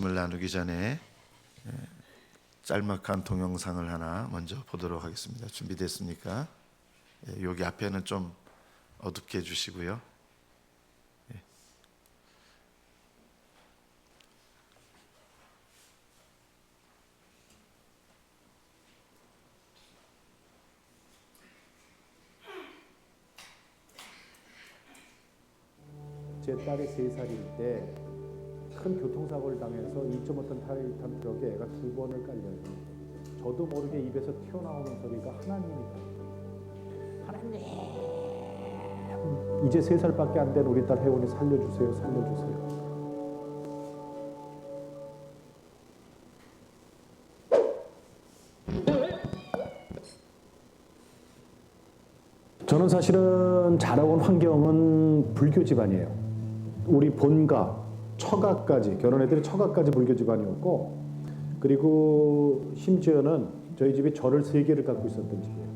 말씀을 나누기 전에 짤막한 동영상을 하나 먼저 보도록 하겠습니다. 준비됐습니까? 여기 앞에는 좀 어둡게 해주시고요. 제 딸이 3살일 때 큰 교통사고를 당해서 2.5톤 타이탄 트럭에 애가 2번을 깔려요. 저도 모르게 입에서 튀어나오는 소리가 하나님이다. 하나님! 이제 3살밖에 안 된 우리 딸 혜원이 살려주세요. 살려주세요. 저는 사실은 자라온 환경은 불교 집안이에요. 우리 본가, 처가까지, 결혼해들이 처가까지 불교 집안이었고, 그리고 심지어는 저희 집이 절을 3개를 갖고 있었던 집이에요.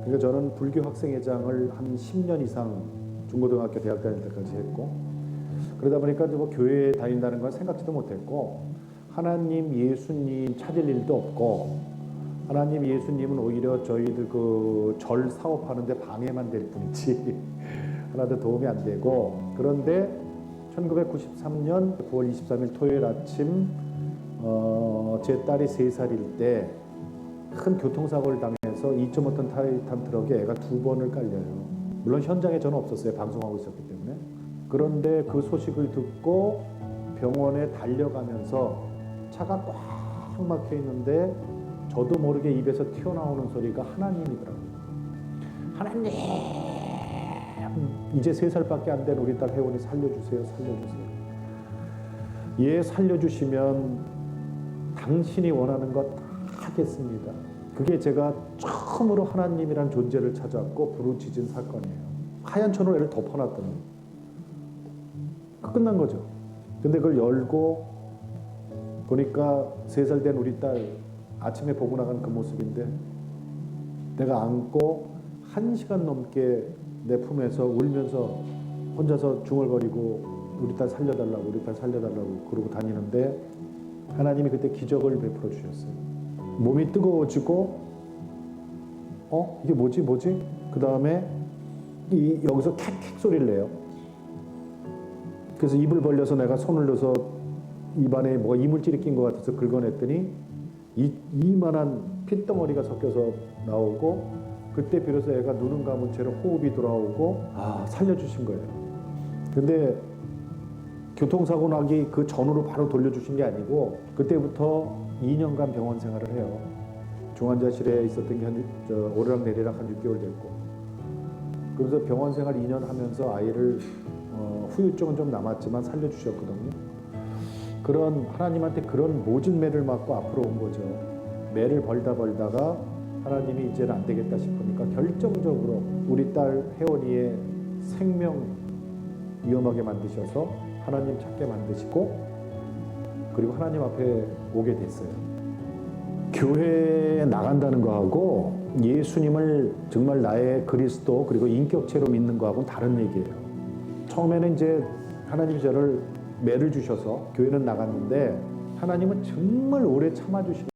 그러니까 저는 불교 학생회장을 한 10년 이상 중고등학교, 대학 다닐 때까지 했고, 그러다 보니까 뭐 교회에 다닌다는 건 생각지도 못했고, 하나님, 예수님 찾을 일도 없고, 하나님, 예수님은 오히려 저희들 그 절 사업하는데 방해만 될 뿐이지 하나도 도움이 안 되고, 그런데 1993년 9월 23일 토요일 아침 제 딸이 3살일 때 큰 교통사고를 당해서 2.5톤 타이탄 트럭에 애가 2번을 깔려요. 물론 현장에 저는 없었어요. 방송하고 있었기 때문에. 그런데 그 소식을 듣고 병원에 달려가면서 차가 꽉 막혀 있는데 저도 모르게 입에서 튀어나오는 소리가 하나님이더라고요. 하나님! 이제 3살밖에 안 된 우리 딸 혜원이 살려주세요. 살려주세요. 얘 살려주시면 당신이 원하는 것 다 하겠습니다. 그게 제가 처음으로 하나님이란 존재를 찾았고 부르짖은 사건이에요. 하얀 천으로 애를 덮어놨더니 끝난 거죠. 근데 그걸 열고 보니까 3살 된 우리 딸 아침에 보고 나간 그 모습인데, 내가 안고 1시간 넘게 내 품에서 울면서 혼자서 중얼거리고 우리 딸 살려달라고, 우리 딸 살려달라고 그러고 다니는데, 하나님이 그때 기적을 베풀어 주셨어요. 몸이 뜨거워지고 이게 뭐지? 그 다음에 여기서 캑캑 소리를 내요. 그래서 입을 벌려서 내가 손을 넣어서 입안에 뭐가 이물질이 낀 것 같아서 긁어냈더니 이만한 핏덩어리가 섞여서 나오고, 그때 비로소 애가 눈은 감은 채로 호흡이 돌아오고, 살려주신 거예요. 근데 교통사고 나기 그 전으로 바로 돌려주신 게 아니고, 그때부터 2년간 병원 생활을 해요. 중환자실에 있었던 게 오르락내리락 한 6개월 됐고, 그래서 병원 생활 2년 하면서 아이를 후유증은 좀 남았지만 살려주셨거든요. 그런 하나님한테 그런 모진 매를 맞고 앞으로 온 거죠. 매를 벌다가 하나님이 이제는 안 되겠다 싶으니까 결정적으로 우리 딸 혜원이의 생명 위험하게 만드셔서 하나님 찾게 만드시고, 그리고 하나님 앞에 오게 됐어요. 교회에 나간다는 거하고 예수님을 정말 나의 그리스도 그리고 인격체로 믿는 거하고는 다른 얘기예요. 처음에는 이제 하나님이 저를 매를 주셔서 교회는 나갔는데, 하나님은 정말 오래 참아주시는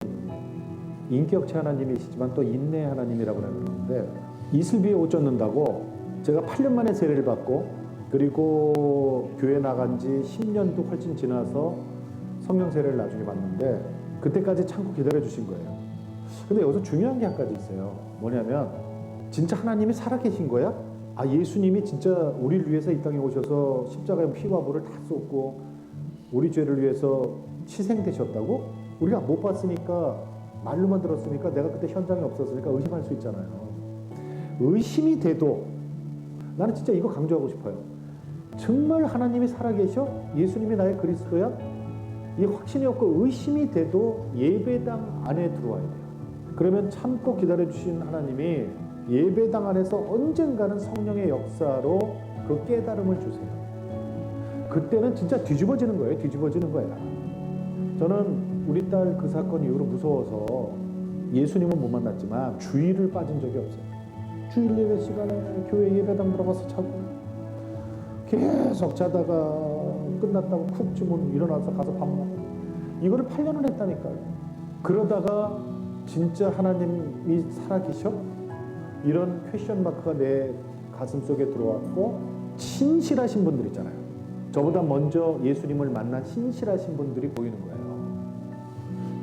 인격체 하나님이시지만 또 인내 하나님이라고 그러는데, 이슬비에 옷 젖는다고 제가 8년 만에 세례를 받고, 그리고 교회 나간 지 10년도 훨씬 지나서 성령 세례를 나중에 받는데, 그때까지 참고 기다려 주신 거예요. 근데 여기서 중요한 게 한 가지 있어요. 뭐냐면, 진짜 하나님이 살아계신 거야? 예수님이 진짜 우리를 위해서 이 땅에 오셔서 십자가에 피와 보를 다 쏟고 우리 죄를 위해서 희생되셨다고? 우리가 못 봤으니까, 말로만 들었으니까, 내가 그때 현장에 없었으니까 의심할 수 있잖아요. 의심이 돼도 나는 진짜 이거 강조하고 싶어요. 정말 하나님이 살아계셔? 예수님이 나의 그리스도야? 이 확신이 없고 의심이 돼도 예배당 안에 들어와야 돼요. 그러면 참고 기다려주신 하나님이 예배당 안에서 언젠가는 성령의 역사로 그 깨달음을 주세요. 그때는 진짜 뒤집어지는 거예요. 뒤집어지는 거야. 저는 우리 딸 그 사건 이후로 무서워서 예수님은 못 만났지만 주일을 빠진 적이 없어요. 주일 예배 시간에 교회 예배당 들어가서 자고, 계속 자다가 끝났다고 쿡 주면 일어나서 가서 밥 먹고, 이거를 8년을 했다니까요. 그러다가 진짜 하나님이 살아계셔? 이런 퀘션 마크가 내 가슴 속에 들어왔고, 신실하신 분들 있잖아요. 저보다 먼저 예수님을 만난 신실하신 분들이 보이는 거예요.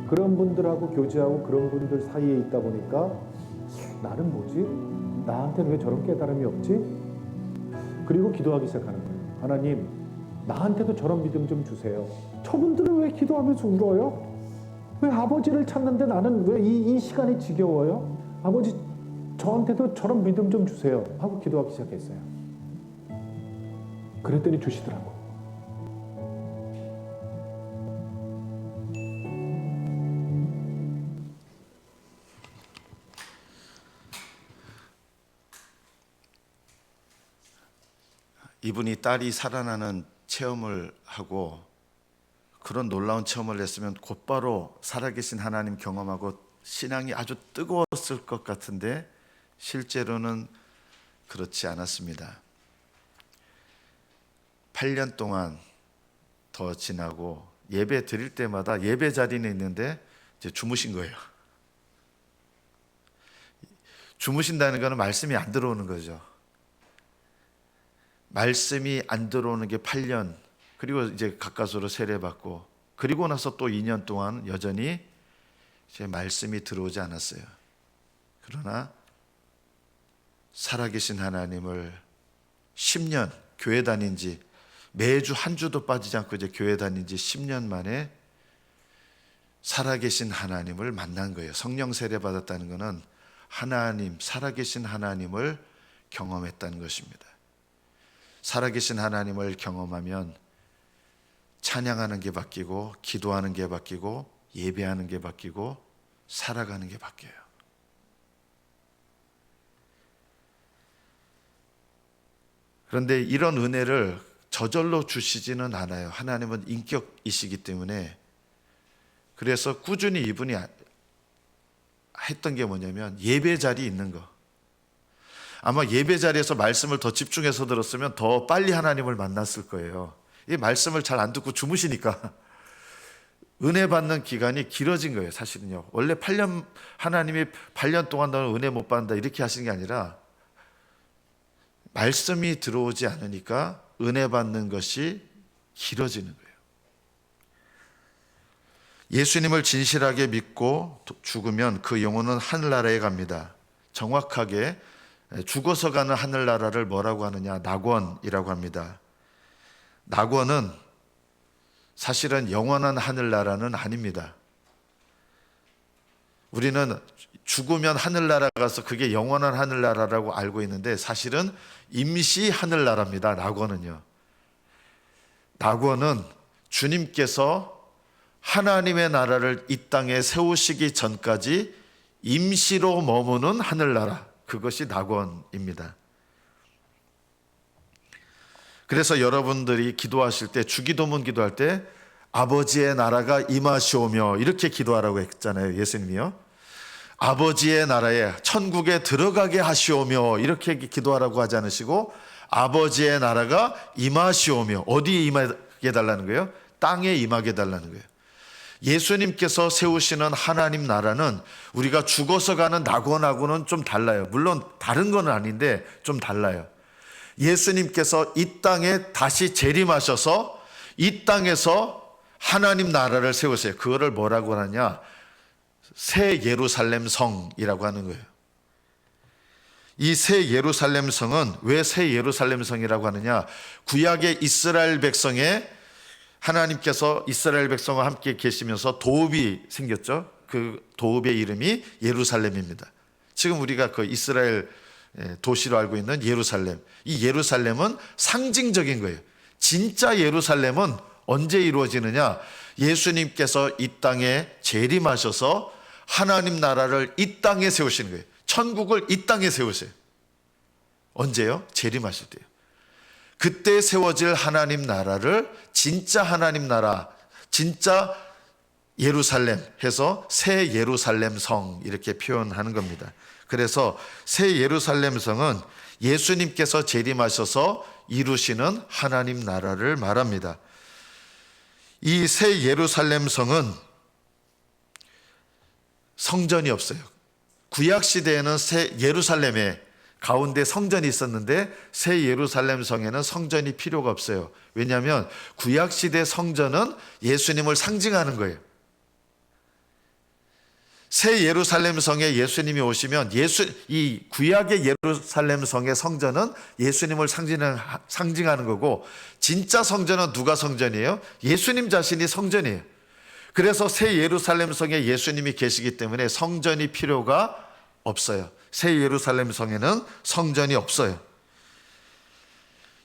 그런 분들하고 교제하고 그런 분들 사이에 있다 보니까 나는 뭐지? 나한테는 왜 저런 깨달음이 없지? 그리고 기도하기 시작하는 거예요. 하나님, 나한테도 저런 믿음 좀 주세요. 저분들은 왜 기도하면서 울어요? 왜 아버지를 찾는데 나는 왜 이 시간이 지겨워요? 아버지, 저한테도 저런 믿음 좀 주세요 하고 기도하기 시작했어요. 그랬더니 주시더라고. 이분이 딸이 살아나는 체험을 하고 그런 놀라운 체험을 했으면 곧바로 살아계신 하나님 경험하고 신앙이 아주 뜨거웠을 것 같은데 실제로는 그렇지 않았습니다. 8년 동안 더 지나고 예배 드릴 때마다 예배 자리는 있는데 이제 주무신 거예요. 주무신다는 것은 말씀이 안 들어오는 거죠. 말씀이 안 들어오는 게 8년, 그리고 이제 가까스로 세례받고, 그리고 나서 또 2년 동안 여전히 이제 말씀이 들어오지 않았어요. 그러나 살아계신 하나님을 10년 교회 다닌 지, 매주 한 주도 빠지지 않고 이제 교회 다닌 지 10년 만에 살아계신 하나님을 만난 거예요. 성령 세례 받았다는 것은 하나님, 살아계신 하나님을 경험했다는 것입니다. 살아계신 하나님을 경험하면 찬양하는 게 바뀌고, 기도하는 게 바뀌고, 예배하는 게 바뀌고, 살아가는 게 바뀌어요. 그런데 이런 은혜를 저절로 주시지는 않아요. 하나님은 인격이시기 때문에. 그래서 꾸준히 이분이 했던 게 뭐냐면 예배 자리에 있는 거. 아마 예배 자리에서 말씀을 더 집중해서 들었으면 더 빨리 하나님을 만났을 거예요. 이 말씀을 잘 안 듣고 주무시니까 은혜 받는 기간이 길어진 거예요. 사실은요. 원래 8년, 하나님이 8년 동안 너는 은혜 못 받는다 이렇게 하시는 게 아니라 말씀이 들어오지 않으니까 은혜 받는 것이 길어지는 거예요. 예수님을 진실하게 믿고 죽으면 그 영혼은 하늘나라에 갑니다. 정확하게 죽어서 가는 하늘나라를 뭐라고 하느냐? 낙원이라고 합니다. 낙원은 사실은 영원한 하늘나라는 아닙니다. 우리는 죽으면 하늘나라 가서 그게 영원한 하늘나라라고 알고 있는데 사실은 임시 하늘나라입니다. 낙원은요. 낙원은 주님께서 하나님의 나라를 이 땅에 세우시기 전까지 임시로 머무는 하늘나라, 그것이 낙원입니다. 그래서 여러분들이 기도하실 때, 주기도문 기도할 때 아버지의 나라가 임하시오며 이렇게 기도하라고 했잖아요. 예수님이요. 아버지의 나라에, 천국에 들어가게 하시오며 이렇게 기도하라고 하지 않으시고 아버지의 나라가 임하시오며, 어디에 임하게 달라는 거예요? 땅에 임하게 달라는 거예요. 예수님께서 세우시는 하나님 나라는 우리가 죽어서 가는 낙원하고는 좀 달라요. 물론 다른 건 아닌데 좀 달라요. 예수님께서 이 땅에 다시 재림하셔서 이 땅에서 하나님 나라를 세우세요. 그거를 뭐라고 하느냐? 새 예루살렘 성이라고 하는 거예요. 이 새 예루살렘 성은 왜 새 예루살렘 성이라고 하느냐? 구약의 이스라엘 백성에 하나님께서 이스라엘 백성과 함께 계시면서 도읍이 생겼죠. 그 도읍의 이름이 예루살렘입니다. 지금 우리가 그 이스라엘 도시로 알고 있는 예루살렘, 이 예루살렘은 상징적인 거예요. 진짜 예루살렘은 언제 이루어지느냐? 예수님께서 이 땅에 재림하셔서 하나님 나라를 이 땅에 세우시는 거예요. 천국을 이 땅에 세우세요. 언제요? 재림하실 때요. 그때 세워질 하나님 나라를 진짜 하나님 나라, 진짜 예루살렘 해서 새 예루살렘 성 이렇게 표현하는 겁니다. 그래서 새 예루살렘 성은 예수님께서 재림하셔서 이루시는 하나님 나라를 말합니다. 이 새 예루살렘 성은 성전이 없어요. 구약 시대에는 새 예루살렘에 가운데 성전이 있었는데 새 예루살렘 성에는 성전이 필요가 없어요. 왜냐하면 구약 시대 성전은 예수님을 상징하는 거예요. 새 예루살렘 성에 예수님이 오시면 이 구약의 예루살렘 성의 성전은 예수님을 상징하는 거고, 진짜 성전은 누가 성전이에요? 예수님 자신이 성전이에요. 그래서 새 예루살렘 성에 예수님이 계시기 때문에 성전이 필요가 없어요. 새 예루살렘 성에는 성전이 없어요.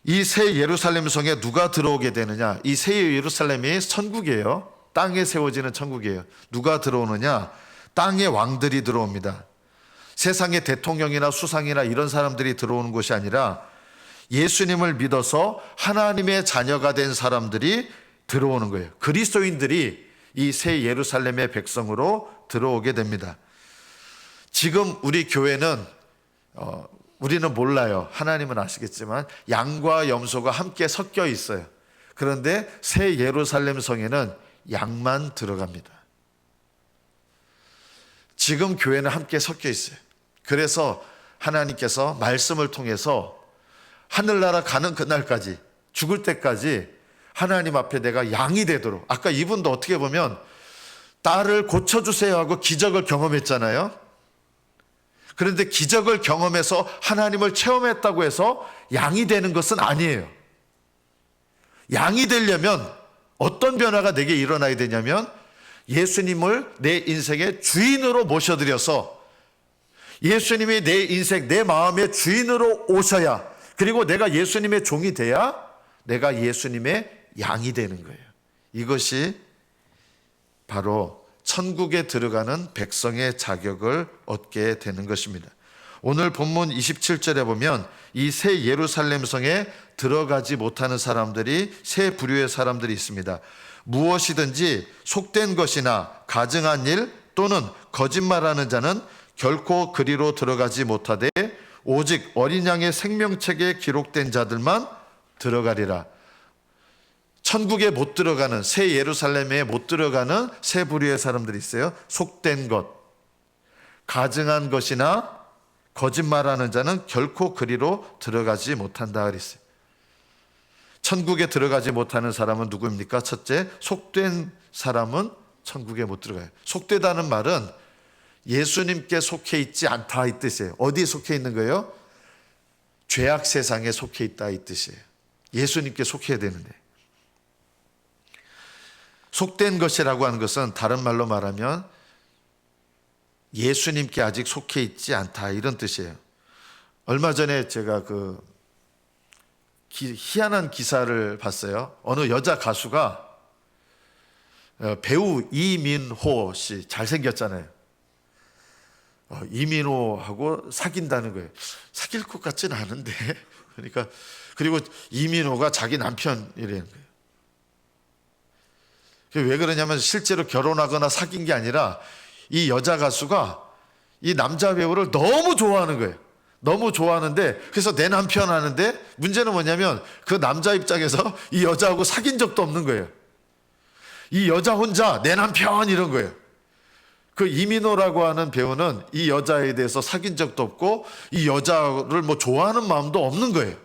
이 새 예루살렘 성에 누가 들어오게 되느냐? 이 새 예루살렘이 천국이에요. 땅에 세워지는 천국이에요. 누가 들어오느냐? 땅의 왕들이 들어옵니다. 세상의 대통령이나 수상이나 이런 사람들이 들어오는 곳이 아니라 예수님을 믿어서 하나님의 자녀가 된 사람들이 들어오는 거예요. 그리스도인들이 이 새 예루살렘의 백성으로 들어오게 됩니다. 지금 우리 교회는 우리는 몰라요. 하나님은 아시겠지만 양과 염소가 함께 섞여 있어요. 그런데 새 예루살렘 성에는 양만 들어갑니다. 지금 교회는 함께 섞여 있어요. 그래서 하나님께서 말씀을 통해서 하늘나라 가는 그날까지, 죽을 때까지 하나님 앞에 내가 양이 되도록, 아까 이분도 어떻게 보면 딸을 고쳐주세요 하고 기적을 경험했잖아요. 그런데 기적을 경험해서 하나님을 체험했다고 해서 양이 되는 것은 아니에요. 양이 되려면 어떤 변화가 내게 일어나야 되냐면 예수님을 내 인생의 주인으로 모셔드려서 예수님이 내 인생, 내 마음의 주인으로 오셔야, 그리고 내가 예수님의 종이 돼야 내가 예수님의 양이 되는 거예요. 이것이 바로 천국에 들어가는 백성의 자격을 얻게 되는 것입니다. 오늘 본문 27절에 보면 이 새 예루살렘 성에 들어가지 못하는 사람들이 세 부류의 사람들이 있습니다. 무엇이든지 속된 것이나 가증한 일 또는 거짓말하는 자는 결코 그리로 들어가지 못하되 오직 어린 양의 생명책에 기록된 자들만 들어가리라. 천국에 못 들어가는, 새 예루살렘에 못 들어가는 세 부류의 사람들이 있어요. 속된 것, 가증한 것이나 거짓말하는 자는 결코 그리로 들어가지 못한다 그랬어요. 천국에 들어가지 못하는 사람은 누구입니까? 첫째, 속된 사람은 천국에 못 들어가요. 속되다는 말은 예수님께 속해 있지 않다 이 뜻이에요. 어디에 속해 있는 거예요? 죄악 세상에 속해 있다 이 뜻이에요. 예수님께 속해야 되는데. 속된 것이라고 하는 것은 다른 말로 말하면 예수님께 아직 속해 있지 않다 이런 뜻이에요. 얼마 전에 제가 희한한 기사를 봤어요. 어느 여자 가수가 배우 이민호 씨, 잘생겼잖아요. 이민호하고 사귄다는 거예요. 사귈 것 같지는 않은데. 그리고 이민호가 자기 남편이라는 거예요. 왜 그러냐면 실제로 결혼하거나 사귄 게 아니라 이 여자 가수가 이 남자 배우를 너무 좋아하는 거예요. 너무 좋아하는데, 그래서 내 남편 하는데, 문제는 뭐냐면 그 남자 입장에서 이 여자하고 사귄 적도 없는 거예요. 이 여자 혼자 내 남편 이런 거예요. 그 이민호라고 하는 배우는 이 여자에 대해서 사귄 적도 없고 이 여자를 뭐 좋아하는 마음도 없는 거예요.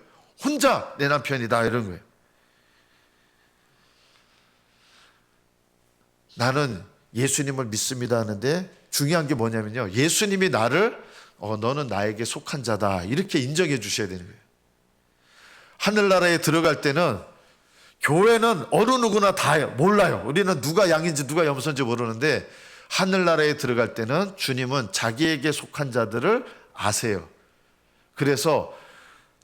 혼자 내 남편이다 이런 거예요. 나는 예수님을 믿습니다 하는데 중요한 게 뭐냐면요, 예수님이 나를 너는 나에게 속한 자다 이렇게 인정해 주셔야 되는 거예요. 하늘나라에 들어갈 때는 교회는 어느 누구나 다 몰라요. 우리는 누가 양인지 누가 염소인지 모르는데 하늘나라에 들어갈 때는 주님은 자기에게 속한 자들을 아세요. 그래서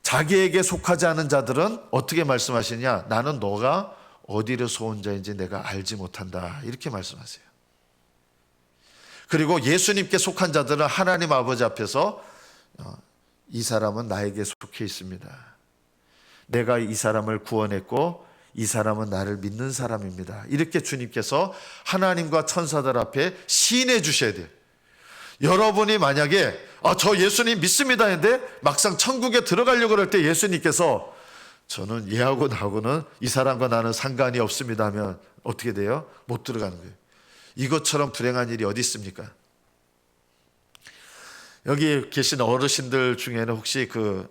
자기에게 속하지 않은 자들은 어떻게 말씀하시냐, 나는 너가 어디로서 온 자인지 내가 알지 못한다 이렇게 말씀하세요. 그리고 예수님께 속한 자들은 하나님 아버지 앞에서 이 사람은 나에게 속해 있습니다. 내가 이 사람을 구원했고 이 사람은 나를 믿는 사람입니다. 이렇게 주님께서 하나님과 천사들 앞에 시인해 주셔야 돼요. 여러분이 만약에 저 예수님 믿습니다 했는데 막상 천국에 들어가려고 그럴 때 예수님께서 저는 얘하고 나하고는 이 사람과 나는 상관이 없습니다 하면 어떻게 돼요? 못 들어가는 거예요. 이것처럼 불행한 일이 어디 있습니까? 여기 계신 어르신들 중에는 혹시 그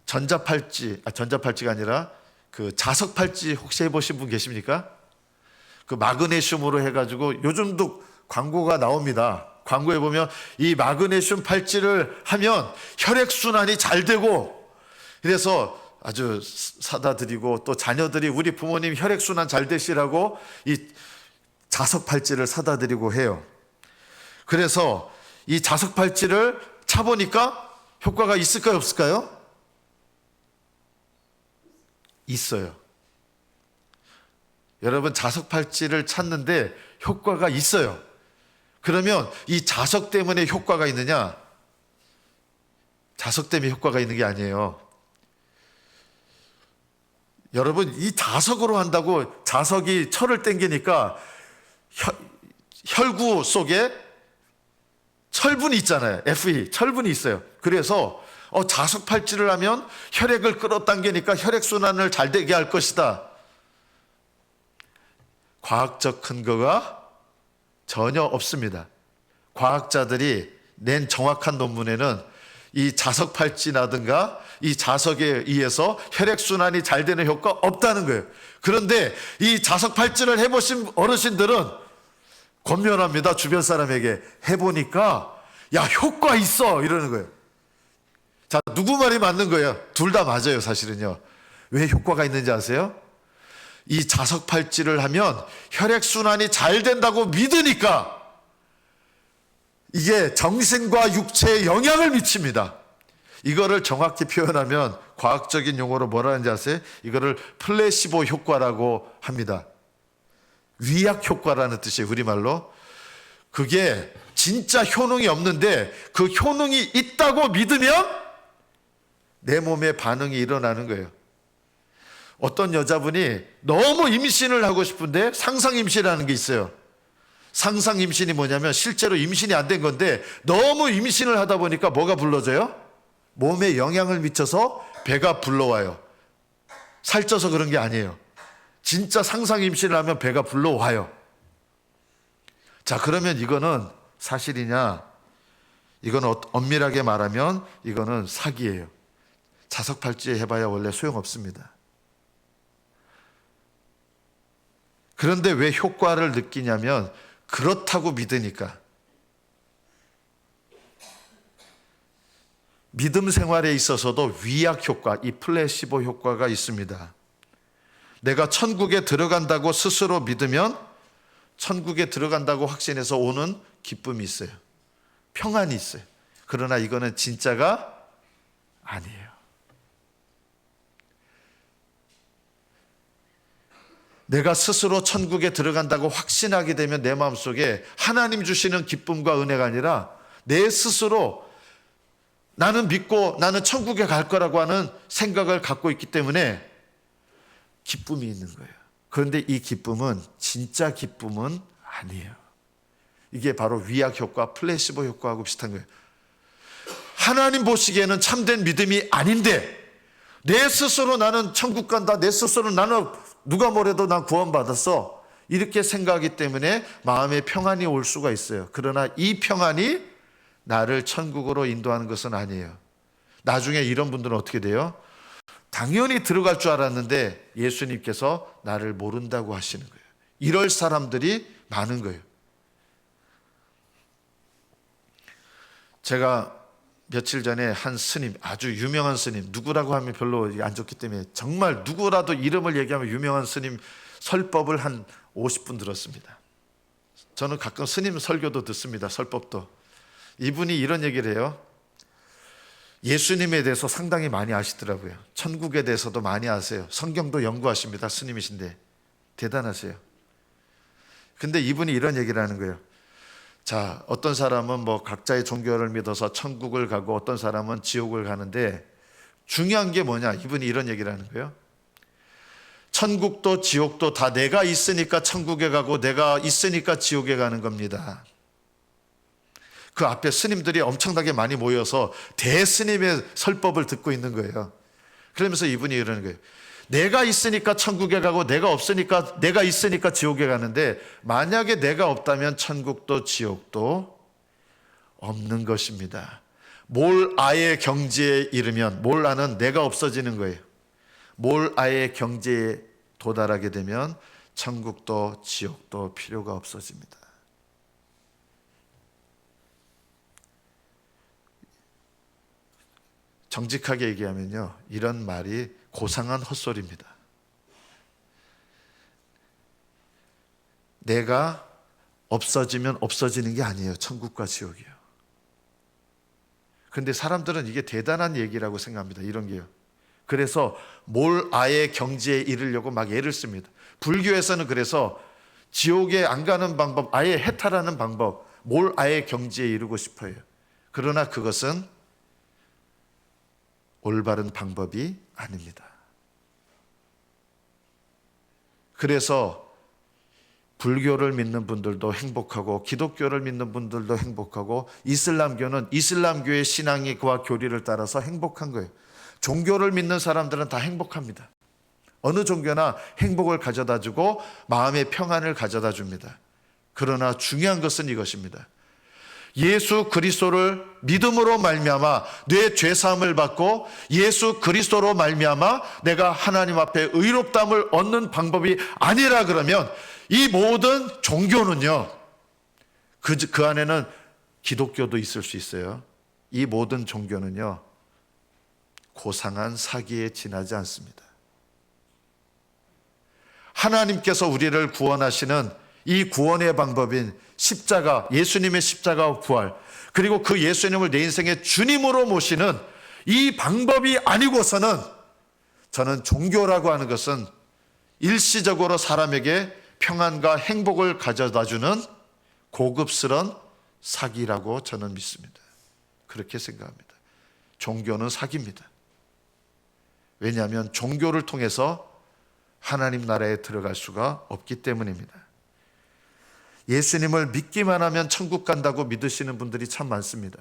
전자팔찌가 아니라 그 자석팔찌 혹시 해보신 분 계십니까? 그 마그네슘으로 해가지고 요즘도 광고가 나옵니다. 광고에 보면 이 마그네슘 팔찌를 하면 혈액순환이 잘 되고, 그래서 아주 사다 드리고 또 자녀들이 우리 부모님 혈액순환 잘 되시라고 이 자석팔찌를 사다 드리고 해요. 그래서 이 자석팔찌를 차보니까 효과가 있을까요, 없을까요? 있어요. 여러분, 자석팔찌를 찾는데 효과가 있어요. 그러면 이 자석 때문에 효과가 있느냐? 자석 때문에 효과가 있는 게 아니에요. 여러분, 이 자석으로 한다고 자석이 철을 땡기니까 혈구 속에 철분이 있잖아요. Fe, 철분이 있어요. 그래서 자석 팔찌를 하면 혈액을 끌어당기니까 혈액순환을 잘 되게 할 것이다. 과학적 근거가 전혀 없습니다. 과학자들이 낸 정확한 논문에는 이 자석 팔찌라든가 이 자석에 의해서 혈액순환이 잘 되는 효과 없다는 거예요. 그런데 이 자석 팔찌를 해보신 어르신들은 권면합니다. 주변 사람에게 해보니까 야, 효과 있어 이러는 거예요. 자, 누구 말이 맞는 거예요? 둘 다 맞아요, 사실은요. 왜 효과가 있는지 아세요? 이 자석 팔찌를 하면 혈액순환이 잘 된다고 믿으니까 이게 정신과 육체에 영향을 미칩니다. 이거를 정확히 표현하면 과학적인 용어로 뭐라 하는지 아세요? 이거를 플래시보 효과라고 합니다. 위약 효과라는 뜻이에요, 우리말로. 그게 진짜 효능이 없는데 그 효능이 있다고 믿으면 내 몸에 반응이 일어나는 거예요. 어떤 여자분이 너무 임신을 하고 싶은데 상상 임신이라는 게 있어요. 상상 임신이 뭐냐면 실제로 임신이 안 된 건데 너무 임신을 하다 보니까 뭐가 불러져요? 몸에 영향을 미쳐서 배가 불러와요. 살쪄서 그런 게 아니에요. 진짜 상상 임신을 하면 배가 불러와요. 자, 그러면 이거는 사실이냐? 이건 엄밀하게 말하면 이거는 사기예요. 자석팔찌 해봐야 원래 소용없습니다. 그런데 왜 효과를 느끼냐면 그렇다고 믿으니까. 믿음 생활에 있어서도 위약 효과, 이 플래시보 효과가 있습니다. 내가 천국에 들어간다고 스스로 믿으면 천국에 들어간다고 확신해서 오는 기쁨이 있어요. 평안이 있어요. 그러나 이거는 진짜가 아니에요. 내가 스스로 천국에 들어간다고 확신하게 되면 내 마음속에 하나님 주시는 기쁨과 은혜가 아니라 내 스스로 나는 믿고 나는 천국에 갈 거라고 하는 생각을 갖고 있기 때문에 기쁨이 있는 거예요. 그런데 이 기쁨은 진짜 기쁨은 아니에요. 이게 바로 위약 효과, 플래시보 효과하고 비슷한 거예요. 하나님 보시기에는 참된 믿음이 아닌데 내 스스로 나는 천국 간다, 내 스스로 나는 누가 뭐래도 난 구원받았어, 이렇게 생각하기 때문에 마음에 평안이 올 수가 있어요. 그러나 이 평안이 나를 천국으로 인도하는 것은 아니에요. 나중에 이런 분들은 어떻게 돼요? 당연히 들어갈 줄 알았는데 예수님께서 나를 모른다고 하시는 거예요. 이럴 사람들이 많은 거예요. 제가 며칠 전에 한 스님, 아주 유명한 스님, 누구라고 하면 별로 안 좋기 때문에 정말 누구라도 이름을 얘기하면 유명한 스님 설법을 한 50분 들었습니다. 저는 가끔 스님 설교도 듣습니다. 설법도. 이분이 이런 얘기를 해요. 예수님에 대해서 상당히 많이 아시더라고요. 천국에 대해서도 많이 아세요. 성경도 연구하십니다. 스님이신데 대단하세요. 근데 이분이 이런 얘기를 하는 거예요. 자, 어떤 사람은 뭐 각자의 종교를 믿어서 천국을 가고 어떤 사람은 지옥을 가는데 중요한 게 뭐냐? 이분이 이런 얘기를 하는 거예요. 천국도 지옥도 다 내가 있으니까 천국에 가고 내가 있으니까 지옥에 가는 겁니다. 그 앞에 스님들이 엄청나게 많이 모여서 대스님의 설법을 듣고 있는 거예요. 그러면서 이분이 이러는 거예요. 내가 있으니까 천국에 가고 내가 없으니까 내가 있으니까 지옥에 가는데 만약에 내가 없다면 천국도 지옥도 없는 것입니다. 몰아의 경지에 이르면 몰아는 내가 없어지는 거예요. 몰아의 경지에 도달하게 되면 천국도 지옥도 필요가 없어집니다. 정직하게 얘기하면요, 이런 말이 고상한 헛소리입니다. 내가 없어지면 없어지는 게 아니에요. 천국과 지옥이요. 근데 사람들은 이게 대단한 얘기라고 생각합니다. 이런 게요. 그래서 몰아의 경지에 이르려고 막 애를 씁니다. 불교에서는 그래서 지옥에 안 가는 방법, 아예 해탈하는 방법, 몰아의 경지에 이르고 싶어요. 그러나 그것은 올바른 방법이 아닙니다. 그래서 불교를 믿는 분들도 행복하고 기독교를 믿는 분들도 행복하고 이슬람교는 이슬람교의 신앙이 그와 교리를 따라서 행복한 거예요. 종교를 믿는 사람들은 다 행복합니다. 어느 종교나 행복을 가져다 주고 마음의 평안을 가져다 줍니다. 그러나 중요한 것은 이것입니다. 예수 그리스도를 믿음으로 말미암아 내 죄사함을 받고 예수 그리스도로 말미암아 내가 하나님 앞에 의롭다함을 얻는 방법이 아니라 그러면 이 모든 종교는요, 그 안에는 기독교도 있을 수 있어요. 이 모든 종교는요, 고상한 사기에 지나지 않습니다. 하나님께서 우리를 구원하시는 이 구원의 방법인 십자가, 예수님의 십자가 부활, 그리고 그 예수님을 내 인생의 주님으로 모시는 이 방법이 아니고서는 저는 종교라고 하는 것은 일시적으로 사람에게 평안과 행복을 가져다주는 고급스러운 사기라고 저는 믿습니다. 그렇게 생각합니다. 종교는 사기입니다. 왜냐하면 종교를 통해서 하나님 나라에 들어갈 수가 없기 때문입니다. 예수님을 믿기만 하면 천국 간다고 믿으시는 분들이 참 많습니다.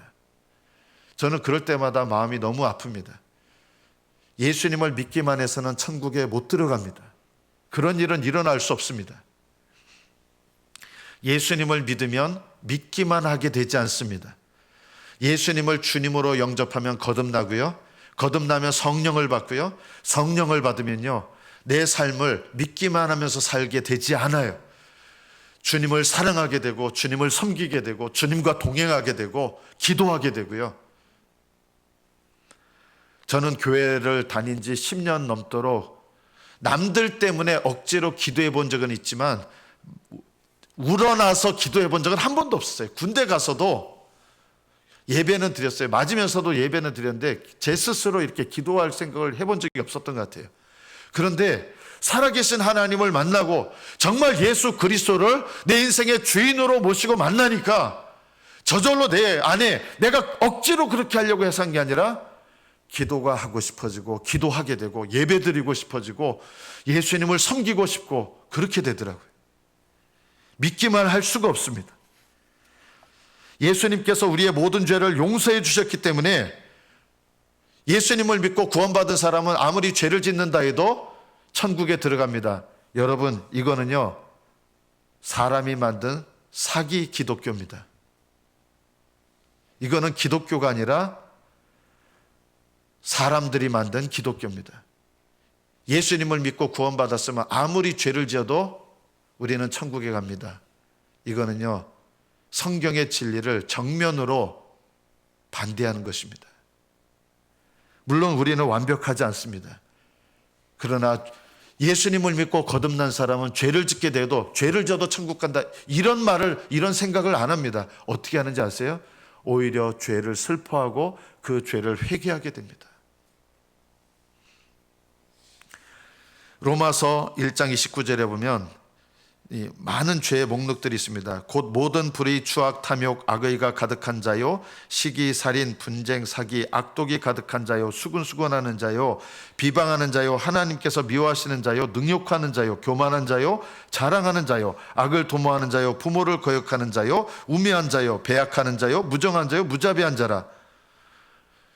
저는 그럴 때마다 마음이 너무 아픕니다. 예수님을 믿기만 해서는 천국에 못 들어갑니다. 그런 일은 일어날 수 없습니다. 예수님을 믿으면 믿기만 하게 되지 않습니다. 예수님을 주님으로 영접하면 거듭나고요. 거듭나면 성령을 받고요. 성령을 받으면요, 내 삶을 믿기만 하면서 살게 되지 않아요. 주님을 사랑하게 되고 주님을 섬기게 되고 주님과 동행하게 되고 기도하게 되고요. 저는 교회를 다닌 지 10년 넘도록 남들 때문에 억지로 기도해 본 적은 있지만 우러나서 기도해 본 적은 한 번도 없었어요. 군대 가서도 예배는 드렸어요. 맞으면서도 예배는 드렸는데 제 스스로 이렇게 기도할 생각을 해본 적이 없었던 것 같아요. 그런데 살아계신 하나님을 만나고 정말 예수 그리스도를 내 인생의 주인으로 모시고 만나니까 저절로 내 안에 내가 억지로 그렇게 하려고 해서 한 게 아니라 기도가 하고 싶어지고 기도하게 되고 예배드리고 싶어지고 예수님을 섬기고 싶고 그렇게 되더라고요. 믿기만 할 수가 없습니다. 예수님께서 우리의 모든 죄를 용서해 주셨기 때문에 예수님을 믿고 구원받은 사람은 아무리 죄를 짓는다 해도 천국에 들어갑니다. 여러분, 이거는요, 사람이 만든 사기 기독교입니다. 이거는 기독교가 아니라 사람들이 만든 기독교입니다. 예수님을 믿고 구원받았으면 아무리 죄를 지어도 우리는 천국에 갑니다. 이거는요, 성경의 진리를 정면으로 반대하는 것입니다. 물론 우리는 완벽하지 않습니다. 그러나 예수님을 믿고 거듭난 사람은 죄를 짓게 돼도 죄를 져도 천국 간다, 이런 말을, 이런 생각을 안 합니다. 어떻게 하는지 아세요? 오히려 죄를 슬퍼하고 그 죄를 회개하게 됩니다. 로마서 1장 29절에 보면 이 많은 죄의 목록들이 있습니다. 곧 모든 불의, 추악, 탐욕, 악의가 가득한 자요, 시기, 살인, 분쟁, 사기, 악독이 가득한 자요, 수군수군하는 자요, 비방하는 자요, 하나님께서 미워하시는 자요, 능욕하는 자요, 교만한 자요, 자랑하는 자요, 악을 도모하는 자요, 부모를 거역하는 자요, 우매한 자요, 배약하는 자요, 무정한 자요, 무자비한 자라.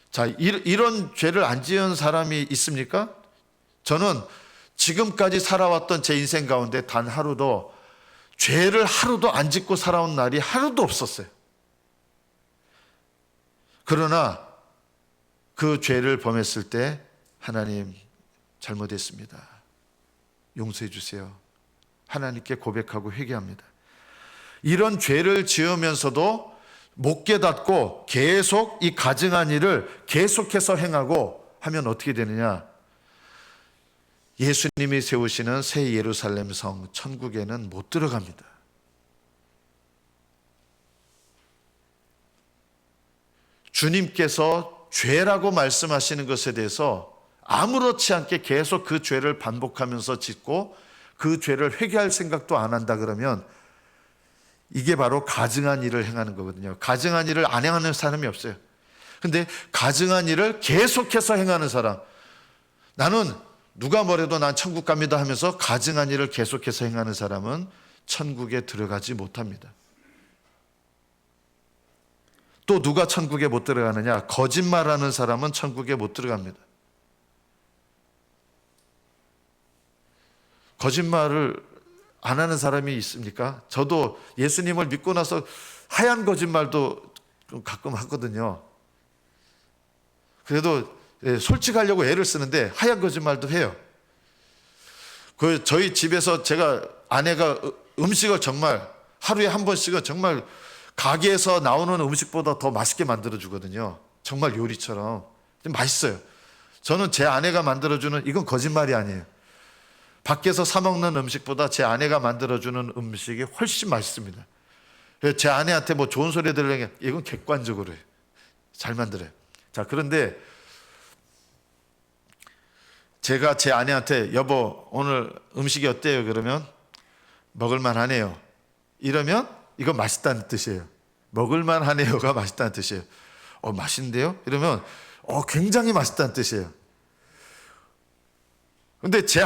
자, 이런 죄를 안 지은 사람이 있습니까? 저는 지금까지 살아왔던 제 인생 가운데 단 하루도 죄를 하루도 안 짓고 살아온 날이 하루도 없었어요. 그러나 그 죄를 범했을 때 하나님 잘못했습니다. 용서해 주세요. 하나님께 고백하고 회개합니다. 이런 죄를 지으면서도 못 깨닫고 계속 이 가증한 일을 계속해서 행하고 하면 어떻게 되느냐? 예수님이 세우시는 새 예루살렘 성 천국에는 못 들어갑니다. 주님께서 죄라고 말씀하시는 것에 대해서 아무렇지 않게 계속 그 죄를 반복하면서 짓고 그 죄를 회개할 생각도 안 한다 그러면 이게 바로 가증한 일을 행하는 거거든요. 가증한 일을 안 행하는 사람이 없어요. 근데 가증한 일을 계속해서 행하는 사람, 나는 누가 뭐래도 난 천국 갑니다 하면서 가증한 일을 계속해서 행하는 사람은 천국에 들어가지 못합니다. 또 누가 천국에 못 들어가느냐? 거짓말하는 사람은 천국에 못 들어갑니다. 거짓말을 안 하는 사람이 있습니까? 저도 예수님을 믿고 나서 하얀 거짓말도 좀 가끔 하거든요. 그래도 솔직하려고 애를 쓰는데 하얀 거짓말도 해요. 저희 집에서 제가 아내가 음식을 정말 하루에 한 번씩은 정말 가게에서 나오는 음식보다 더 맛있게 만들어주거든요. 정말 요리처럼. 맛있어요. 저는 제 아내가 만들어주는, 이건 거짓말이 아니에요. 밖에서 사 먹는 음식보다 제 아내가 만들어주는 음식이 훨씬 맛있습니다. 그래서 제 아내한테 뭐 좋은 소리 들으려면 이건 객관적으로 해요. 잘 만들어요. 자, 그런데 제가 제 아내한테 여보 오늘 음식이 어때요? 그러면 먹을만 하네요. 이러면 이건 맛있다는 뜻이에요. 먹을만 하네요가 맛있다는 뜻이에요. 맛있는데요? 이러면 굉장히 맛있다는 뜻이에요. 근데 제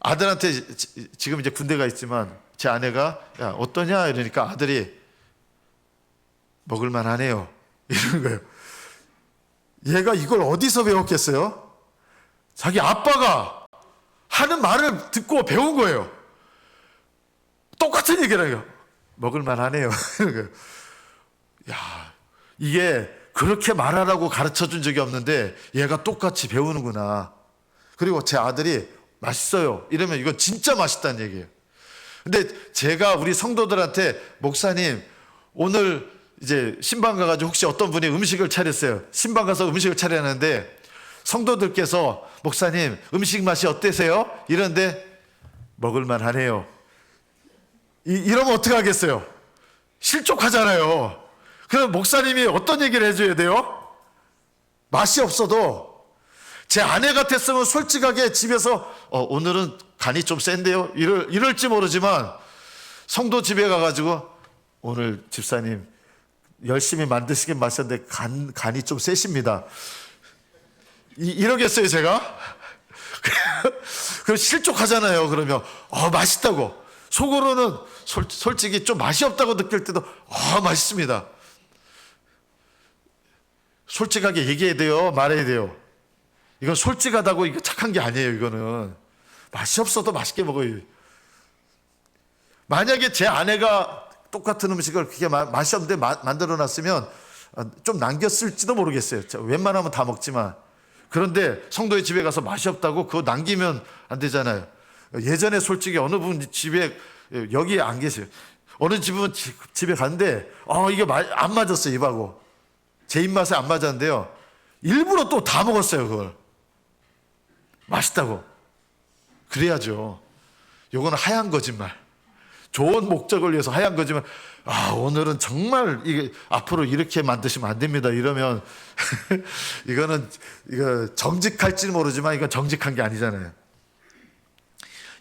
아들한테 지금 이제 군대가 있지만 제 아내가 야 어떠냐 이러니까 아들이 먹을만 하네요 이러는 거예요. 얘가 이걸 어디서 배웠겠어요? 자기 아빠가 하는 말을 듣고 배운 거예요. 똑같은 얘기를 해요. 먹을만 하네요 이러는 거예요. 야, 이게 그렇게 말하라고 가르쳐 준 적이 없는데 얘가 똑같이 배우는구나. 그리고 제 아들이 맛있어요 이러면 이건 진짜 맛있다는 얘기예요. 근데 제가 우리 성도들한테 목사님 오늘 이제 신방 가가지고 혹시 어떤 분이 음식을 차렸어요. 신방 가서 음식을 차렸는데 성도들께서 목사님 음식 맛이 어때세요? 이러는데 먹을만 하네요. 이러면 어떻게 하겠어요? 실족하잖아요. 그럼 목사님이 어떤 얘기를 해줘야 돼요? 맛이 없어도 제 아내 같았으면 솔직하게 집에서 오늘은 간이 좀 센데요 이럴지 모르지만 성도 집에 가가지고 오늘 집사님 열심히 만드시긴 마셨는데 간이 좀 세십니다 이러겠어요 제가? 그럼 실족하잖아요. 그러면 맛있다고 속으로는 솔직히 좀 맛이 없다고 느낄 때도 맛있습니다. 솔직하게 얘기해야 돼요? 말해야 돼요? 이건 솔직하다고 이거 착한 게 아니에요. 이거는 맛이 없어도 맛있게 먹어요. 만약에 제 아내가 똑같은 음식을 그렇게 맛이 없는데 만들어 놨으면 좀 남겼을지도 모르겠어요. 웬만하면 다 먹지만. 그런데 성도의 집에 가서 맛이 없다고 그거 남기면 안 되잖아요. 예전에 솔직히 어느 분 집에 여기 안 계세요. 어느 집은 집에 갔는데 이게 안 맞았어요. 입하고 제 입맛에 안 맞았는데요. 일부러 또 다 먹었어요. 그걸 맛있다고. 그래야죠. 요거는 하얀 거짓말. 좋은 목적을 위해서 하얀 거짓말. 오늘은 정말 이게 앞으로 이렇게 만드시면 안 됩니다. 이러면 이거 정직할지는 모르지만 이건 정직한 게 아니잖아요.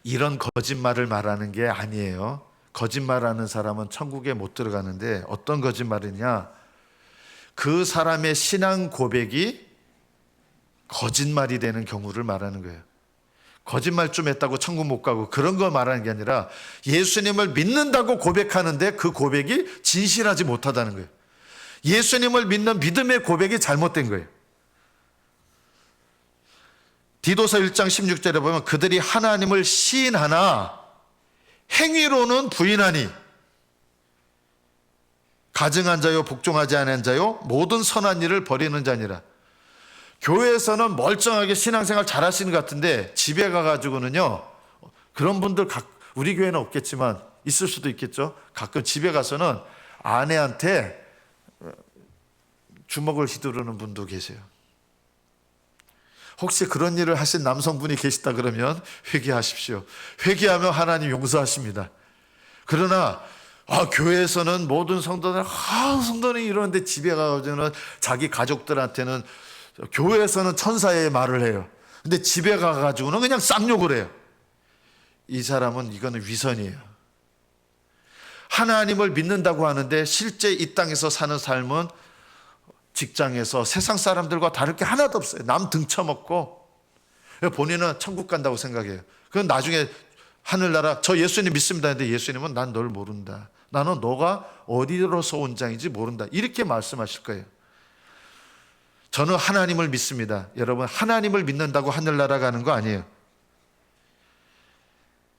이런 거짓말을 말하는 게 아니에요. 거짓말하는 사람은 천국에 못 들어가는데 어떤 거짓말이냐? 그 사람의 신앙 고백이 거짓말이 되는 경우를 말하는 거예요. 거짓말 좀 했다고 천국 못 가고 그런 거 말하는 게 아니라 예수님을 믿는다고 고백하는데 그 고백이 진실하지 못하다는 거예요. 예수님을 믿는 믿음의 고백이 잘못된 거예요. 디도서 1장 16절에 보면 그들이 하나님을 시인하나 행위로는 부인하니 가증한 자요 복종하지 않은 자요 모든 선한 일을 버리는 자니라. 교회에서는 멀쩡하게 신앙생활 잘하시는 것 같은데 집에 가가지고는요, 그런 분들 우리 교회는 없겠지만 있을 수도 있겠죠. 가끔 집에 가서는 아내한테 주먹을 휘두르는 분도 계세요. 혹시 그런 일을 하신 남성분이 계시다 그러면 회개하십시오. 회개하면 하나님 용서하십니다. 그러나 교회에서는 모든 성도는 이러는데 집에 가서는 자기 가족들한테는 교회에서는 천사의 말을 해요. 근데 집에 가가지고는 그냥 쌍욕을 해요. 이 사람은 이거는 위선이에요. 하나님을 믿는다고 하는데 실제 이 땅에서 사는 삶은 직장에서 세상 사람들과 다를 게 하나도 없어요. 남 등쳐먹고 본인은 천국 간다고 생각해요. 그건 나중에 하늘나라 저 예수님 믿습니다 했는데 예수님은 난 널 모른다. 나는 너가 어디로서 온 장인지 모른다. 이렇게 말씀하실 거예요. 저는 하나님을 믿습니다. 여러분, 하나님을 믿는다고 하늘나라 가는 거 아니에요.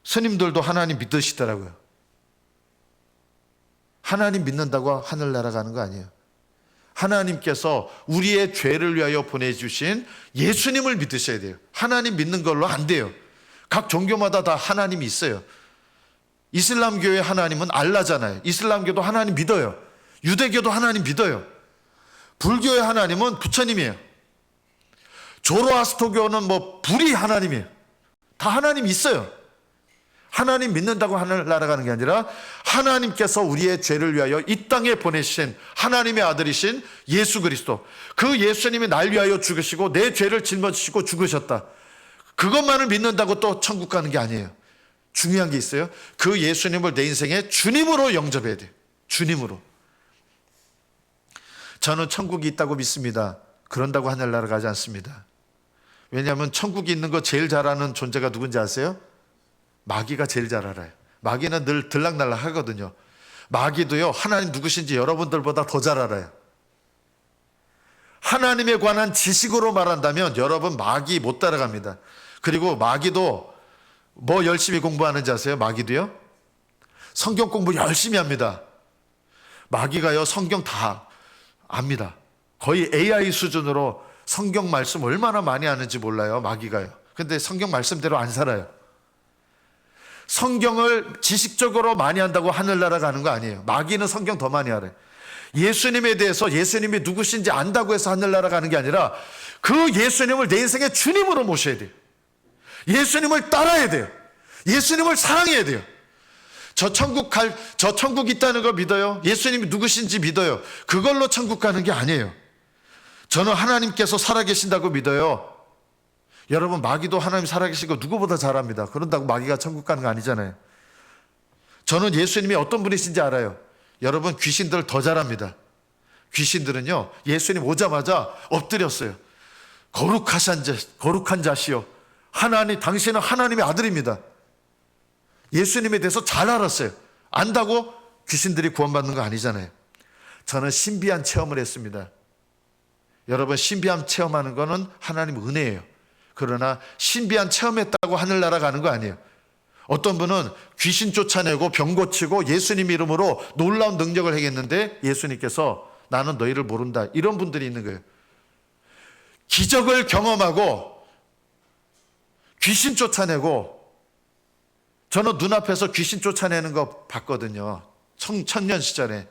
스님들도 하나님 믿으시더라고요. 하나님 믿는다고 하늘나라 가는 거 아니에요. 하나님께서 우리의 죄를 위하여 보내주신 예수님을 믿으셔야 돼요. 하나님 믿는 걸로 안 돼요. 각 종교마다 다 하나님이 있어요. 이슬람교의 하나님은 알라잖아요. 이슬람교도 하나님 믿어요. 유대교도 하나님 믿어요. 불교의 하나님은 부처님이에요. 조로아스토교는 불이 하나님이에요. 다 하나님이 있어요. 하나님 믿는다고 하늘나라 가는 게 아니라 하나님께서 우리의 죄를 위하여 이 땅에 보내신 하나님의 아들이신 예수 그리스도, 그 예수님이 날 위하여 죽으시고 내 죄를 짊어지시고 죽으셨다. 그것만을 믿는다고 또 천국 가는 게 아니에요. 중요한 게 있어요. 그 예수님을 내 인생의 주님으로 영접해야 돼요. 주님으로. 저는 천국이 있다고 믿습니다. 그런다고 하늘나라 가지 않습니다. 왜냐하면 천국이 있는 거 제일 잘 아는 존재가 누군지 아세요? 마귀가 제일 잘 알아요. 마귀는 늘 들락날락 하거든요. 마귀도요, 하나님 누구신지 여러분들보다 더 잘 알아요. 하나님에 관한 지식으로 말한다면 여러분 마귀 못 따라갑니다. 그리고 마귀도 뭐 열심히 공부하는지 아세요? 마귀도요? 성경 공부 열심히 합니다. 마귀가요, 성경 다 압니다. 거의 AI 수준으로 성경 말씀 얼마나 많이 아는지 몰라요, 마귀가요. 근데 성경 말씀대로 안 살아요. 성경을 지식적으로 많이 한다고 하늘나라 가는 거 아니에요. 마귀는 성경 더 많이 알아요. 예수님에 대해서 예수님이 누구신지 안다고 해서 하늘나라 가는 게 아니라 그 예수님을 내 인생의 주님으로 모셔야 돼요. 예수님을 따라야 돼요. 예수님을 사랑해야 돼요. 저 천국 있다는 거 믿어요. 예수님이 누구신지 믿어요. 그걸로 천국 가는 게 아니에요. 저는 하나님께서 살아계신다고 믿어요. 여러분, 마귀도 하나님 살아계시고 누구보다 잘합니다. 그런다고 마귀가 천국 가는 거 아니잖아요. 저는 예수님이 어떤 분이신지 알아요. 여러분, 귀신들 더 잘합니다. 귀신들은요, 예수님 오자마자 엎드렸어요. 거룩한 자시요, 하나님, 당신은 하나님의 아들입니다. 예수님에 대해서 잘 알았어요. 안다고 귀신들이 구원받는 거 아니잖아요. 저는 신비한 체험을 했습니다. 여러분, 신비한 체험하는 거는 하나님 은혜예요. 그러나 신비한 체험했다고 하늘나라 가는 거 아니에요. 어떤 분은 귀신 쫓아내고 병 고치고 예수님 이름으로 놀라운 능력을 행했는데 예수님께서 나는 너희를 모른다, 이런 분들이 있는 거예요. 기적을 경험하고 귀신 쫓아내고, 저는 눈앞에서 귀신 쫓아내는 거 봤거든요. 청년 시절에.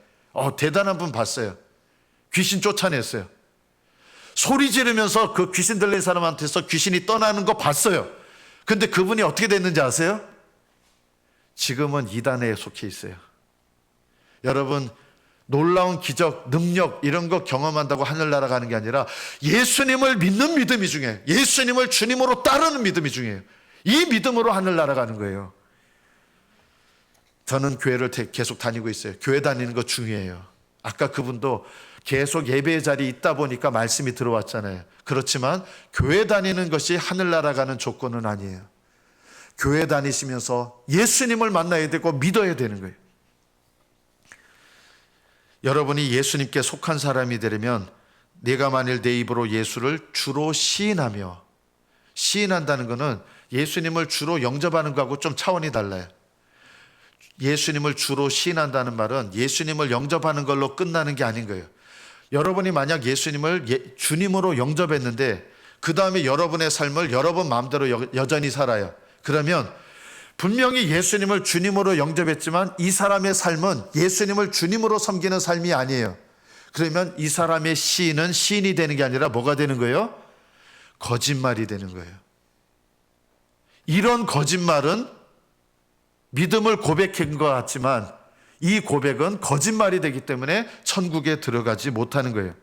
대단한 분 봤어요. 귀신 쫓아냈어요. 소리 지르면서 그 귀신 들린 사람한테서 귀신이 떠나는 거 봤어요. 근데 그분이 어떻게 됐는지 아세요? 지금은 이단에 속해 있어요. 여러분, 놀라운 기적, 능력 이런 거 경험한다고 하늘나라 가는 게 아니라 예수님을 믿는 믿음이 중요해요. 예수님을 주님으로 따르는 믿음이 중요해요. 이 믿음으로 하늘나라 가는 거예요. 저는 교회를 계속 다니고 있어요. 교회 다니는 거 중요해요. 아까 그분도 계속 예배의 자리에 있다 보니까 말씀이 들어왔잖아요. 그렇지만 교회 다니는 것이 하늘나라 가는 조건은 아니에요. 교회 다니시면서 예수님을 만나야 되고 믿어야 되는 거예요. 여러분이 예수님께 속한 사람이 되려면 내가 만일 내 입으로 예수를 주로 시인하며 시인한다는 것은 예수님을 주로 영접하는 것하고 좀 차원이 달라요. 예수님을 주로 시인한다는 말은 예수님을 영접하는 걸로 끝나는 게 아닌 거예요. 여러분이 만약 예수님을 주님으로 영접했는데 그 다음에 여러분의 삶을 여러분 마음대로 여전히 살아요. 그러면 분명히 예수님을 주님으로 영접했지만 이 사람의 삶은 예수님을 주님으로 섬기는 삶이 아니에요. 그러면 이 사람의 시인은 시인이 되는 게 아니라 뭐가 되는 거예요? 거짓말이 되는 거예요. 이런 거짓말은 믿음을 고백한 것 같지만 이 고백은 거짓말이 되기 때문에 천국에 들어가지 못하는 거예요.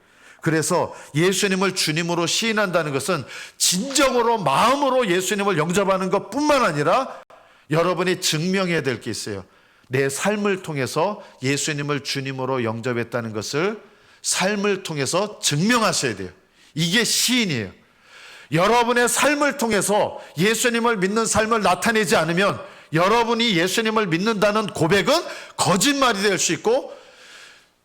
그래서 예수님을 주님으로 시인한다는 것은 진정으로 마음으로 예수님을 영접하는 것뿐만 아니라 여러분이 증명해야 될 게 있어요. 내 삶을 통해서 예수님을 주님으로 영접했다는 것을 삶을 통해서 증명하셔야 돼요. 이게 시인이에요. 여러분의 삶을 통해서 예수님을 믿는 삶을 나타내지 않으면 여러분이 예수님을 믿는다는 고백은 거짓말이 될 수 있고,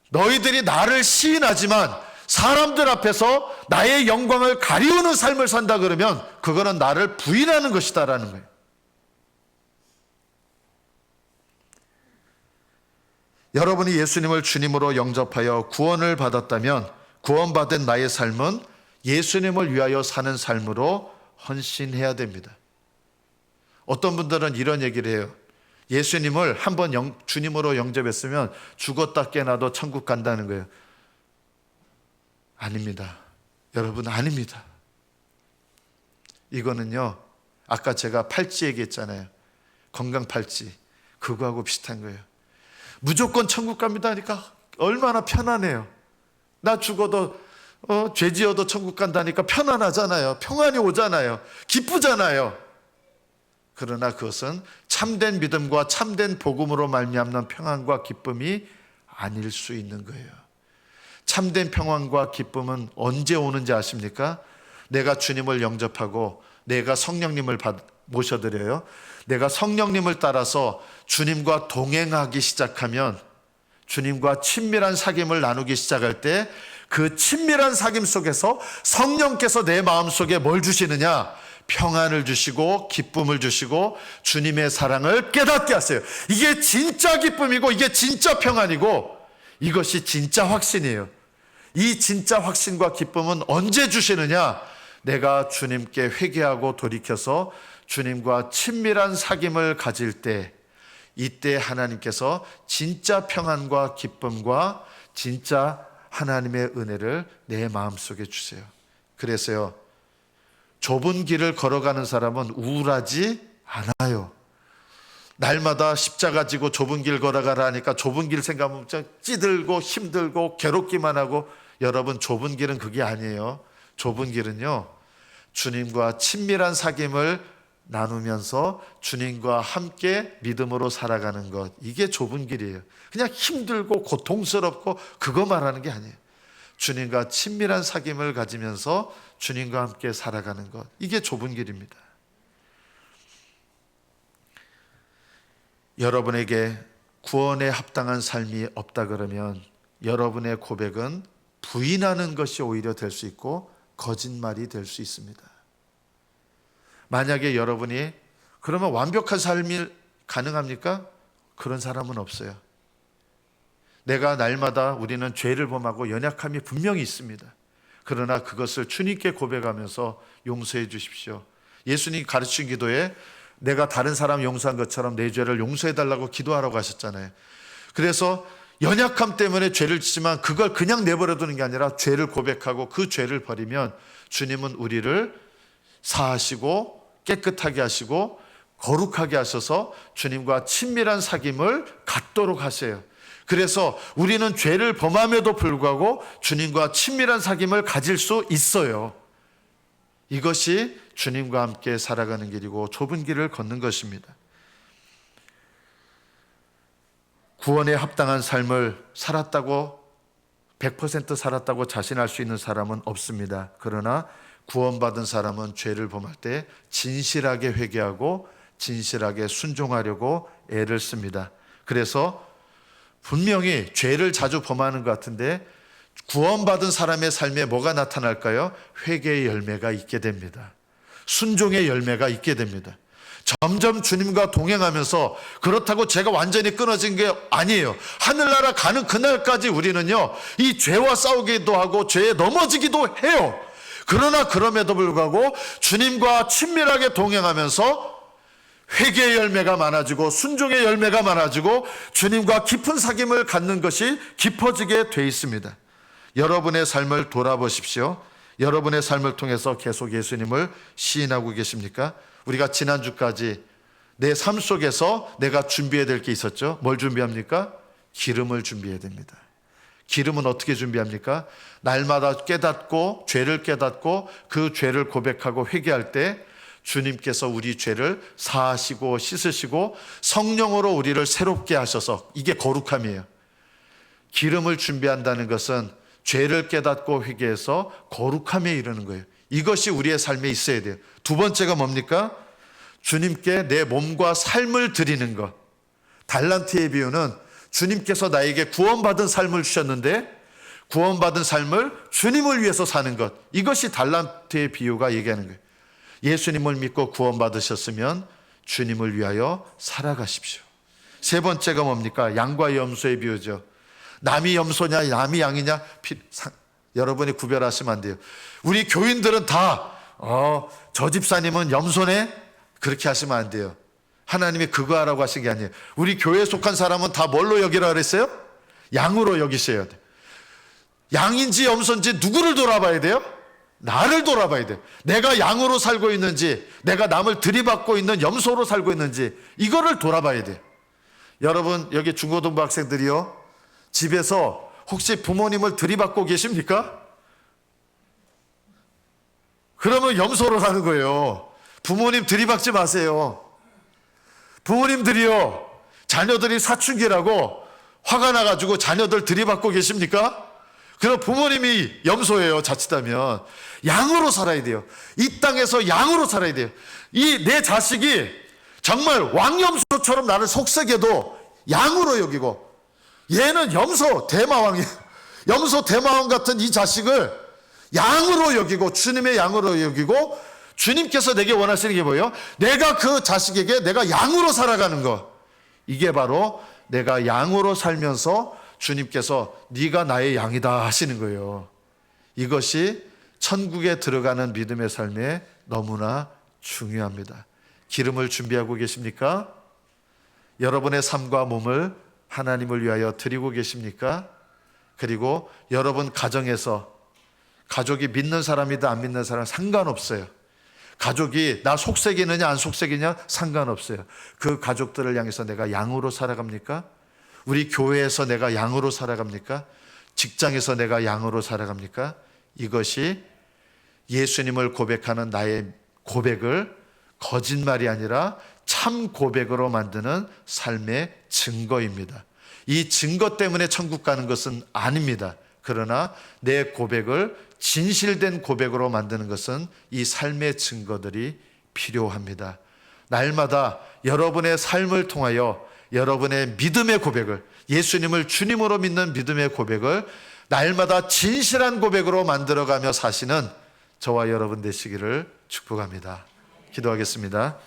너희들이 나를 시인하지만 사람들 앞에서 나의 영광을 가리우는 삶을 산다 그러면 그거는 나를 부인하는 것이다라는 거예요. 여러분이 예수님을 주님으로 영접하여 구원을 받았다면 구원받은 나의 삶은 예수님을 위하여 사는 삶으로 헌신해야 됩니다. 어떤 분들은 이런 얘기를 해요. 예수님을 한번 주님으로 영접했으면 죽었다 깨나도 천국 간다는 거예요. 아닙니다. 여러분, 아닙니다. 이거는요, 아까 제가 팔찌 얘기했잖아요. 건강 팔찌. 그거하고 비슷한 거예요. 무조건 천국 갑니다 하니까 얼마나 편안해요. 나 죽어도 죄 지어도 천국 간다니까 편안하잖아요. 평안이 오잖아요. 기쁘잖아요. 그러나 그것은 참된 믿음과 참된 복음으로 말미암는 평안과 기쁨이 아닐 수 있는 거예요. 참된 평안과 기쁨은 언제 오는지 아십니까? 내가 주님을 영접하고 내가 성령님을 모셔드려요. 내가 성령님을 따라서 주님과 동행하기 시작하면, 주님과 친밀한 사귐을 나누기 시작할 때 그 친밀한 사귐 속에서 성령께서 내 마음속에 뭘 주시느냐? 평안을 주시고 기쁨을 주시고 주님의 사랑을 깨닫게 하세요. 이게 진짜 기쁨이고 이게 진짜 평안이고 이것이 진짜 확신이에요. 이 진짜 확신과 기쁨은 언제 주시느냐? 내가 주님께 회개하고 돌이켜서 주님과 친밀한 사귐을 가질 때, 이때 하나님께서 진짜 평안과 기쁨과 진짜 하나님의 은혜를 내 마음속에 주세요. 그래서요, 좁은 길을 걸어가는 사람은 우울하지 않아요. 날마다 십자가 지고 좁은 길 걸어가라 하니까 좁은 길 생각하면 찌들고 힘들고 괴롭기만 하고, 여러분, 좁은 길은 그게 아니에요. 좁은 길은요, 주님과 친밀한 사귐을 나누면서 주님과 함께 믿음으로 살아가는 것, 이게 좁은 길이에요. 그냥 힘들고 고통스럽고 그거 말하는 게 아니에요. 주님과 친밀한 사귐을 가지면서 주님과 함께 살아가는 것, 이게 좁은 길입니다. 여러분에게 구원에 합당한 삶이 없다 그러면 여러분의 고백은 부인하는 것이 오히려 될 수 있고 거짓말이 될 수 있습니다. 만약에 여러분이 그러면 완벽한 삶이 가능합니까? 그런 사람은 없어요. 내가 날마다 우리는 죄를 범하고 연약함이 분명히 있습니다. 그러나 그것을 주님께 고백하면서 용서해 주십시오. 예수님 가르친 기도에 내가 다른 사람 용서한 것처럼 내 죄를 용서해 달라고 기도하라고 하셨잖아요. 그래서 연약함 때문에 죄를 짓지만 그걸 그냥 내버려 두는 게 아니라 죄를 고백하고 그 죄를 버리면 주님은 우리를 사하시고 깨끗하게 하시고 거룩하게 하셔서 주님과 친밀한 사귐을 갖도록 하세요. 그래서 우리는 죄를 범함에도 불구하고 주님과 친밀한 사귐을 가질 수 있어요. 이것이 주님과 함께 살아가는 길이고 좁은 길을 걷는 것입니다. 구원에 합당한 삶을 살았다고 100% 살았다고 자신할 수 있는 사람은 없습니다. 그러나 구원받은 사람은 죄를 범할 때 진실하게 회개하고 진실하게 순종하려고 애를 씁니다. 그래서 분명히 죄를 자주 범하는 것 같은데 구원받은 사람의 삶에 뭐가 나타날까요? 회개의 열매가 있게 됩니다. 순종의 열매가 있게 됩니다. 점점 주님과 동행하면서 그렇다고 제가 완전히 끊어진 게 아니에요. 하늘나라 가는 그날까지 우리는요, 이 죄와 싸우기도 하고 죄에 넘어지기도 해요. 그러나 그럼에도 불구하고 주님과 친밀하게 동행하면서 회개의 열매가 많아지고 순종의 열매가 많아지고 주님과 깊은 사귐을 갖는 것이 깊어지게 돼 있습니다. 여러분의 삶을 돌아보십시오. 여러분의 삶을 통해서 계속 예수님을 시인하고 계십니까? 우리가 지난주까지 내 삶 속에서 내가 준비해야 될 게 있었죠. 뭘 준비합니까? 기름을 준비해야 됩니다. 기름은 어떻게 준비합니까? 날마다 깨닫고 죄를 깨닫고 그 죄를 고백하고 회개할 때 주님께서 우리 죄를 사하시고 씻으시고 성령으로 우리를 새롭게 하셔서, 이게 거룩함이에요. 기름을 준비한다는 것은 죄를 깨닫고 회개해서 거룩함에 이르는 거예요. 이것이 우리의 삶에 있어야 돼요. 두 번째가 뭡니까? 주님께 내 몸과 삶을 드리는 것. 달란트의 비유는 주님께서 나에게 구원받은 삶을 주셨는데 구원받은 삶을 주님을 위해서 사는 것, 이것이 달란트의 비유가 얘기하는 거예요. 예수님을 믿고 구원받으셨으면 주님을 위하여 살아가십시오. 세 번째가 뭡니까? 양과 염소의 비유죠. 남이 염소냐 남이 양이냐 여러분이 구별하시면 안 돼요. 우리 교인들은 다 저 집사님은 염소네, 그렇게 하시면 안 돼요. 하나님이 그거 하라고 하신 게 아니에요. 우리 교회에 속한 사람은 다 뭘로 여기라 그랬어요? 양으로 여기셔야 돼요. 양인지 염소인지 누구를 돌아봐야 돼요? 나를 돌아봐야 돼요. 내가 양으로 살고 있는지, 내가 남을 들이받고 있는 염소로 살고 있는지, 이거를 돌아봐야 돼요. 여러분, 여기 중고등부 학생들이요, 집에서 혹시 부모님을 들이받고 계십니까? 그러면 염소로 사는 거예요. 부모님 들이받지 마세요. 부모님들이요, 자녀들이 사춘기라고 화가 나가지고 자녀들 들이받고 계십니까? 그럼 부모님이 염소예요. 자칫하면 양으로 살아야 돼요. 이 땅에서 양으로 살아야 돼요. 이 내 자식이 정말 왕염소처럼 나를 속삭여도 양으로 여기고, 얘는 염소 대마왕이에요. 염소 대마왕 같은 이 자식을 양으로 여기고, 주님의 양으로 여기고, 주님께서 내게 원하시는 게 뭐예요? 내가 그 자식에게 내가 양으로 살아가는 것. 이게 바로 내가 양으로 살면서 주님께서 네가 나의 양이다 하시는 거예요. 이것이 천국에 들어가는 믿음의 삶에 너무나 중요합니다. 기름을 준비하고 계십니까? 여러분의 삶과 몸을 하나님을 위하여 드리고 계십니까? 그리고 여러분 가정에서, 가족이 믿는 사람이든 안 믿는 사람 상관없어요. 가족이 나 속색이느냐 안 속색이냐 상관없어요. 그 가족들을 향해서 내가 양으로 살아갑니까? 우리 교회에서 내가 양으로 살아갑니까? 직장에서 내가 양으로 살아갑니까? 이것이 예수님을 고백하는 나의 고백을 거짓말이 아니라 참 고백으로 만드는 삶의 증거입니다. 이 증거 때문에 천국 가는 것은 아닙니다. 그러나 내 고백을 진실된 고백으로 만드는 것은 이 삶의 증거들이 필요합니다. 날마다 여러분의 삶을 통하여 여러분의 믿음의 고백을, 예수님을 주님으로 믿는 믿음의 고백을 날마다 진실한 고백으로 만들어가며 사시는 저와 여러분 되시기를 축복합니다. 기도하겠습니다.